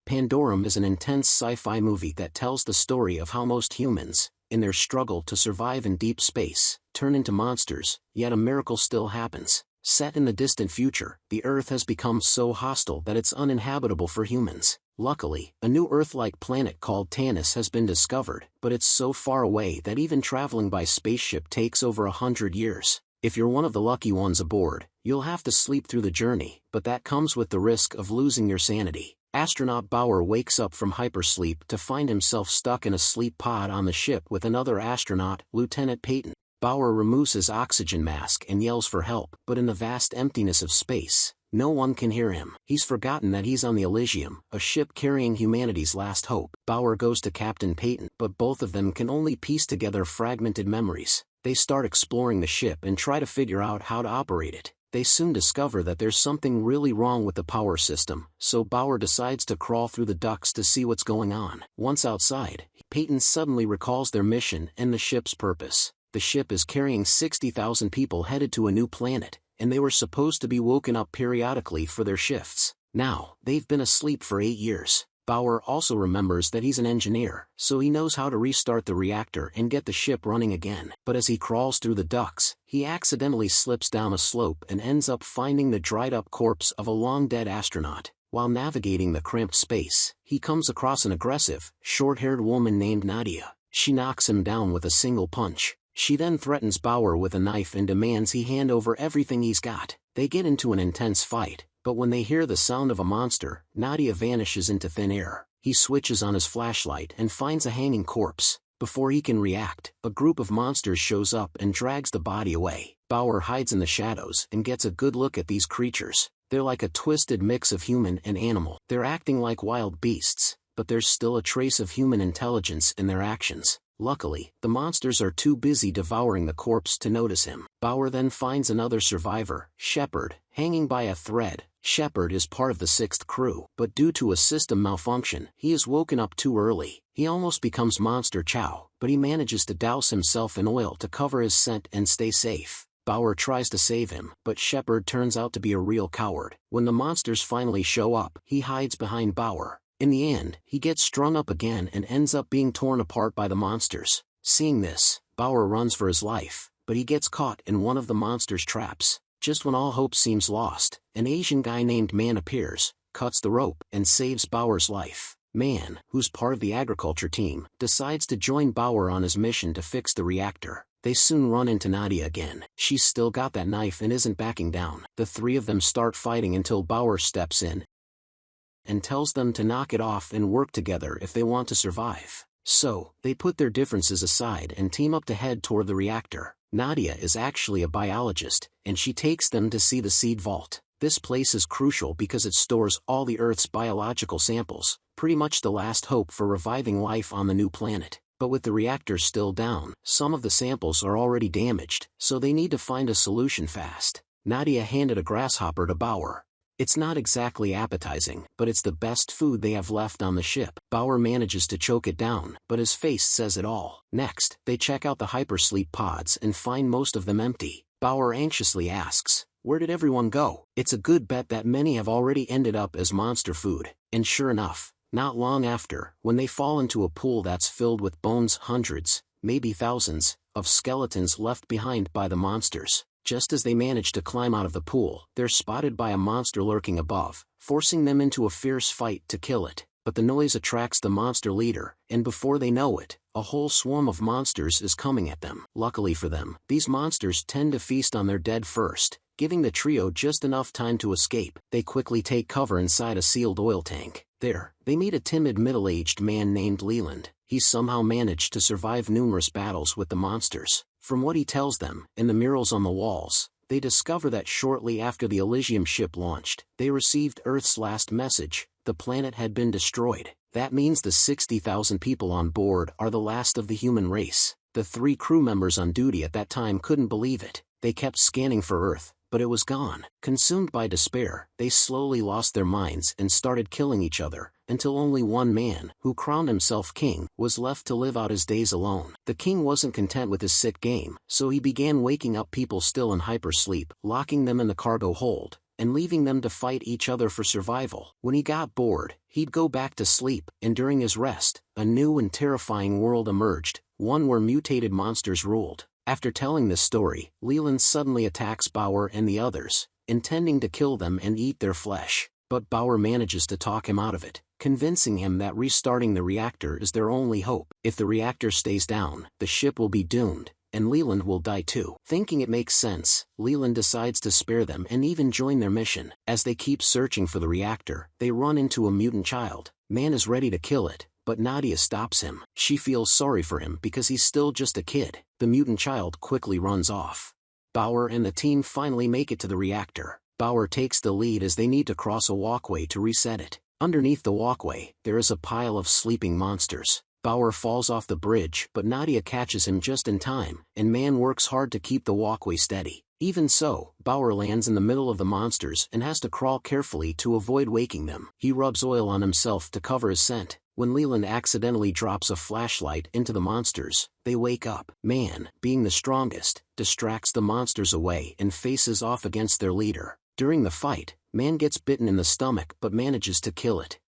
Pandorum is an intense sci-fi movie that tells the story of how most humans, in their struggle to survive in deep space, turn into monsters, yet a miracle still happens. Set in the distant future, the Earth has become so hostile that it's uninhabitable for humans. Luckily, a new Earth-like planet called Tanis has been discovered, but it's so far away that even traveling by spaceship takes over 100 years. If you're one of the lucky ones aboard, you'll have to sleep through the journey, but that comes with the risk of losing your sanity. Astronaut Bauer wakes up from hypersleep to find himself stuck in a sleep pod on the ship with another astronaut, Lieutenant Peyton. Bauer removes his oxygen mask and yells for help, but in the vast emptiness of space, no one can hear him. He's forgotten that he's on the Elysium, a ship carrying humanity's last hope. Bauer goes to Captain Peyton, but both of them can only piece together fragmented memories. They start exploring the ship and try to figure out how to operate it. They soon discover that there's something really wrong with the power system, so Bauer decides to crawl through the ducts to see what's going on. Once outside, Peyton suddenly recalls their mission and the ship's purpose. The ship is carrying 60,000 people headed to a new planet, and they were supposed to be woken up periodically for their shifts. Now, they've been asleep for 8 years. Bauer also remembers that he's an engineer, so he knows how to restart the reactor and get the ship running again. But as he crawls through the ducts, he accidentally slips down a slope and ends up finding the dried-up corpse of a long-dead astronaut. While navigating the cramped space, he comes across an aggressive, short-haired woman named Nadia. She knocks him down with a single punch. She then threatens Bauer with a knife and demands he hand over everything he's got. They get into an intense fight, but when they hear the sound of a monster, Nadia vanishes into thin air. He switches on his flashlight and finds a hanging corpse. Before he can react, a group of monsters shows up and drags the body away. Bauer hides in the shadows and gets a good look at these creatures. They're like a twisted mix of human and animal. They're acting like wild beasts, but there's still a trace of human intelligence in their actions. Luckily, the monsters are too busy devouring the corpse to notice him. Bauer then finds another survivor, Shepard, hanging by a thread. Shepard is part of the 6th crew, but due to a system malfunction, he is woken up too early. He almost becomes Monster Chow, but he manages to douse himself in oil to cover his scent and stay safe. Bauer tries to save him, but Shepard turns out to be a real coward. When the monsters finally show up, he hides behind Bauer. In the end, he gets strung up again and ends up being torn apart by the monsters. Seeing this, Bauer runs for his life, but he gets caught in one of the monsters' traps. Just when all hope seems lost, an Asian guy named Man appears, cuts the rope, and saves Bauer's life. Man, who's part of the agriculture team, decides to join Bauer on his mission to fix the reactor. They soon run into Nadia again. She's still got that knife and isn't backing down. The three of them start fighting until Bauer steps in and tells them to knock it off and work together if they want to survive. So, they put their differences aside and team up to head toward the reactor. Nadia is actually a biologist, and she takes them to see the seed vault. This place is crucial because it stores all the Earth's biological samples, pretty much the last hope for reviving life on the new planet. But with the reactor still down, some of the samples are already damaged, so they need to find a solution fast. Nadia handed a grasshopper to Bauer. It's not exactly appetizing, but it's the best food they have left on the ship. Bauer manages to choke it down, but his face says it all. Next, they check out the hypersleep pods and find most of them empty. Bauer anxiously asks, "Where did everyone go?" It's a good bet that many have already ended up as monster food. And sure enough, not long after, when they fall into a pool that's filled with bones, hundreds, maybe thousands, of skeletons left behind by the monsters. Just as they manage to climb out of the pool, they're spotted by a monster lurking above, forcing them into a fierce fight to kill it. But the noise attracts the monster leader, and before they know it, a whole swarm of monsters is coming at them. Luckily for them, these monsters tend to feast on their dead first, giving the trio just enough time to escape. They quickly take cover inside a sealed oil tank. There, they meet a timid middle-aged man named Leland. He's somehow managed to survive numerous battles with the monsters. From what he tells them, in the murals on the walls, they discover that shortly after the Elysium ship launched, they received Earth's last message: the planet had been destroyed. That means the 60,000 people on board are the last of the human race. The 3 crew members on duty at that time couldn't believe it. They kept scanning for Earth, but it was gone. Consumed by despair, they slowly lost their minds and started killing each other, until only one man, who crowned himself king, was left to live out his days alone. The king wasn't content with his sick game, so he began waking up people still in hypersleep, locking them in the cargo hold. and leaving them to fight each other for survival. When he got bored, he'd go back to sleep, and during his rest, a new and terrifying world emerged, one where mutated monsters ruled. After telling this story, Leland suddenly attacks Bauer and the others, intending to kill them and eat their flesh. But Bauer manages to talk him out of it, convincing him that restarting the reactor is their only hope. If the reactor stays down, the ship will be doomed, and Leland will die too. Thinking it makes sense, Leland decides to spare them and even join their mission. As they keep searching for the reactor, they run into a mutant child. Man is ready to kill it, but Nadia stops him. She feels sorry for him because he's still just a kid. The mutant child quickly runs off. Bauer and the team finally make it to the reactor. Bauer takes the lead as they need to cross a walkway to reset it. Underneath the walkway, there is a pile of sleeping monsters. Bauer falls off the bridge, but Nadia catches him just in time, and Man works hard to keep the walkway steady. Even so, Bauer lands in the middle of the monsters and has to crawl carefully to avoid waking them. He rubs oil on himself to cover his scent. When Leland accidentally drops a flashlight into the monsters, they wake up. Man, being the strongest, distracts the monsters away and faces off against their leader. During the fight, Man gets bitten in the stomach but manages to kill it.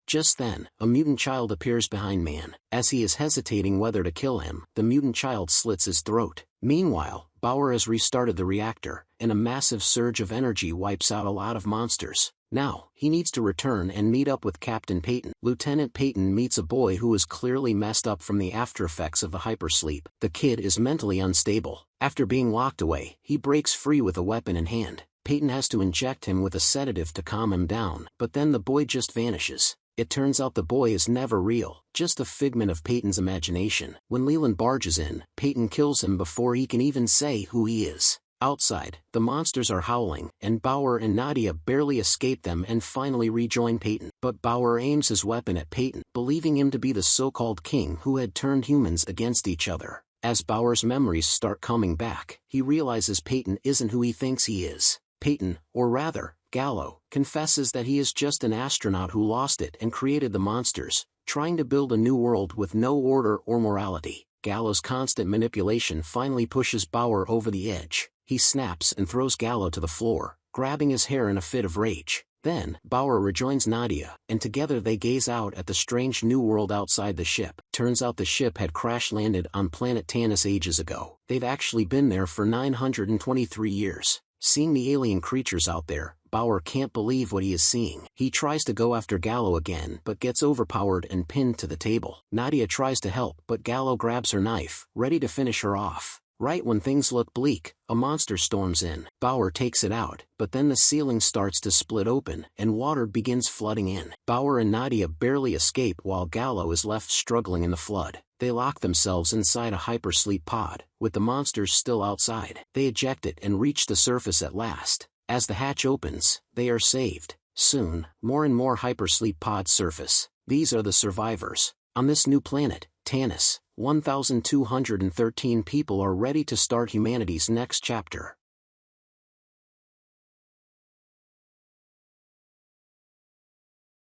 Just then, a mutant child appears behind Man. As he is hesitating whether to kill him, the mutant child slits his throat. Meanwhile, Bauer has restarted the reactor, and a massive surge of energy wipes out a lot of monsters. Now, he needs to return and meet up with Captain Peyton. Lieutenant Peyton meets a boy who is clearly messed up from the aftereffects of the hypersleep. The kid is mentally unstable. After being locked away, he breaks free with a weapon in hand. Peyton has to inject him with a sedative to calm him down, but then the boy just vanishes. It turns out the boy is never real, just a figment of Peyton's imagination. When Leland barges in, Peyton kills him before he can even say who he is. Outside, the monsters are howling, and Bauer and Nadia barely escape them and finally rejoin Peyton. But Bauer aims his weapon at Peyton, believing him to be the so-called king who had turned humans against each other. As Bauer's memories start coming back, he realizes Peyton isn't who he thinks he is. Peyton, or rather, Gallo, confesses that he is just an astronaut who lost it and created the monsters, trying to build a new world with no order or morality. Gallo's constant manipulation finally pushes Bauer over the edge. He snaps and throws Gallo to the floor, grabbing his hair in a fit of rage. Then, Bauer rejoins Nadia, and together they gaze out at the strange new world outside the ship. Turns out the ship had crash-landed on planet Tanis ages ago. They've actually been there for 923 years. Seeing the alien creatures out there, Bauer can't believe what he is seeing. He tries to go after Gallo again but gets overpowered and pinned to the table. Nadia tries to help but Gallo grabs her knife, ready to finish her off. Right when things look bleak, a monster storms in. Bauer takes it out, but then the ceiling starts to split open and water begins flooding in. Bauer and Nadia barely escape while Gallo is left struggling in the flood. They lock themselves inside a hypersleep pod, with the monsters still outside. They eject it and reach the surface at last. As the hatch opens, they are saved. Soon, more and more hypersleep pods surface. These are the survivors. On this new planet, Tanis, 1,213 people are ready to start humanity's next chapter.